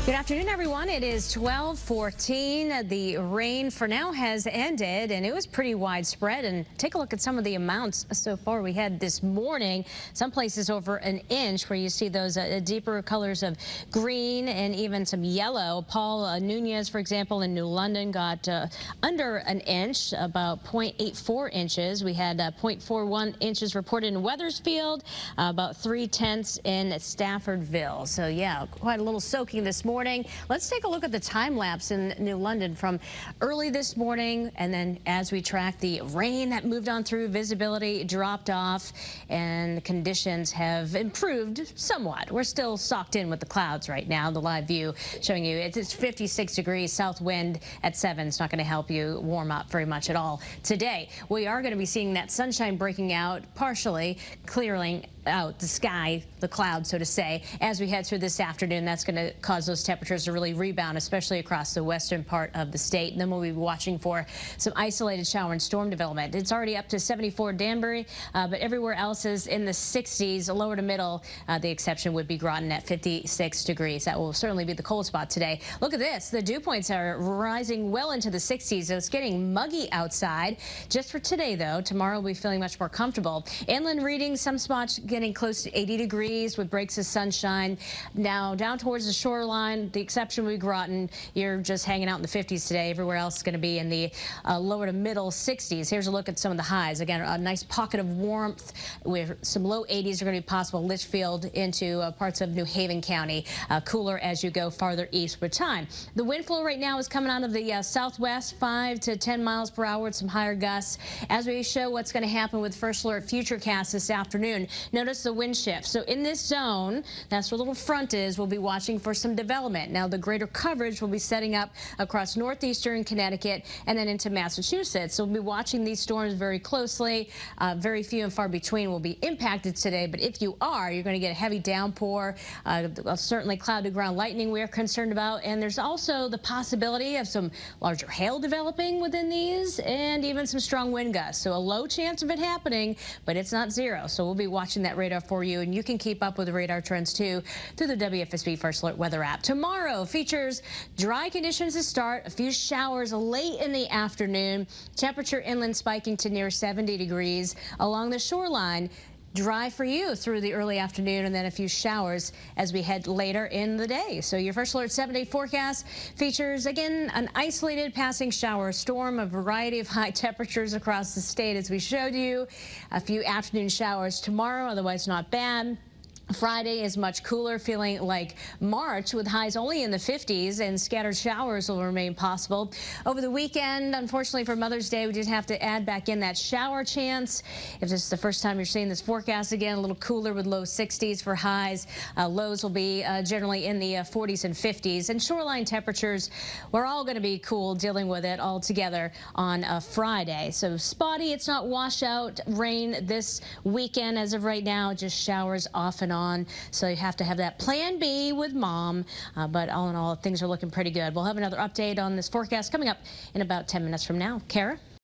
Good afternoon, everyone. It is 12:14. The rain for now has ended, and it was pretty widespread. And take a look at some of the amounts so far we had this morning. Some places over an inch, where you see those deeper colors of green and even some yellow. Paul Nunez, for example, in New London got under an inch, about 0.84 inches. We had 0.41 inches reported in Wethersfield, about 0.3 in Staffordville. So, yeah, quite a little soaking this morning. Let's take a look at the time lapse in New London from early this morning, and then as we track the rain that moved on through, visibility dropped off, and conditions have improved somewhat. We're still socked in with the clouds right now. The live view showing you it's 56 degrees, south wind at 7. It's not going to help you warm up very much at all today. We are going to be seeing that sunshine breaking out, partially clearing out the sky, the clouds, so to say, as we head through this afternoon. That's going to cause those temperatures to really rebound, especially across the western part of the state. And then we'll be watching for some isolated shower and storm development. It's already up to 74 Danbury, but everywhere else is in the 60s, lower to middle. The exception would be Groton at 56 degrees. That will certainly be the cold spot today. Look at this. The dew points are rising well into the 60s. It's getting muggy outside. Just for today, though. Tomorrow we'll be feeling much more comfortable. Inland readings, some spots getting close to 80 degrees with breaks of sunshine. Now down towards the shoreline, the exception would be Groton. You're just hanging out in the 50s today. Everywhere else is going to be in the lower to middle 60s. Here's a look at some of the highs. Again, a nice pocket of warmth with some low 80s are going to be possible. Litchfield into parts of New Haven County. Cooler as you go farther east with time. The wind flow right now is coming out of the southwest, 5 to 10 miles per hour with some higher gusts. As we show what's going to happen with First Alert Futurecast this afternoon, notice the wind shift. So in this zone, that's where the little front is, we'll be watching for some development. Now the greater coverage will be setting up across northeastern Connecticut and then into Massachusetts. So we'll be watching these storms very closely. Very few and far between will be impacted today, but if you are, you're going to get a heavy downpour, certainly cloud to ground lightning we're concerned about, and there's also the possibility of some larger hail developing within these and even some strong wind gusts. So a low chance of it happening, but it's not zero. So we'll be watching that radar for you, and you can keep up with the radar trends too through the WFSB First Alert Weather app. Tomorrow features dry conditions to start, a few showers late in the afternoon, temperature inland spiking to near 70 degrees. Along the shoreline, dry for you through the early afternoon, and then a few showers as we head later in the day. So your First Alert 7-day forecast features, again, an isolated passing shower storm, a variety of high temperatures across the state as we showed you. A few afternoon showers tomorrow, otherwise not bad. Friday is much cooler, feeling like March with highs only in the 50s, and scattered showers will remain possible. Over the weekend, unfortunately for Mother's Day, we did have to add back in that shower chance. If this is the first time you're seeing this forecast again, a little cooler with low 60s for highs. Lows will be generally in the 40s and 50s. And shoreline temperatures, we're all going to be cool dealing with it all together on Friday. So spotty, it's not washout rain this weekend as of right now, just showers off and on. So you have to have that plan B with mom. But all in all, things are looking pretty good. We'll have another update on this forecast coming up in about 10 minutes from now. Kara?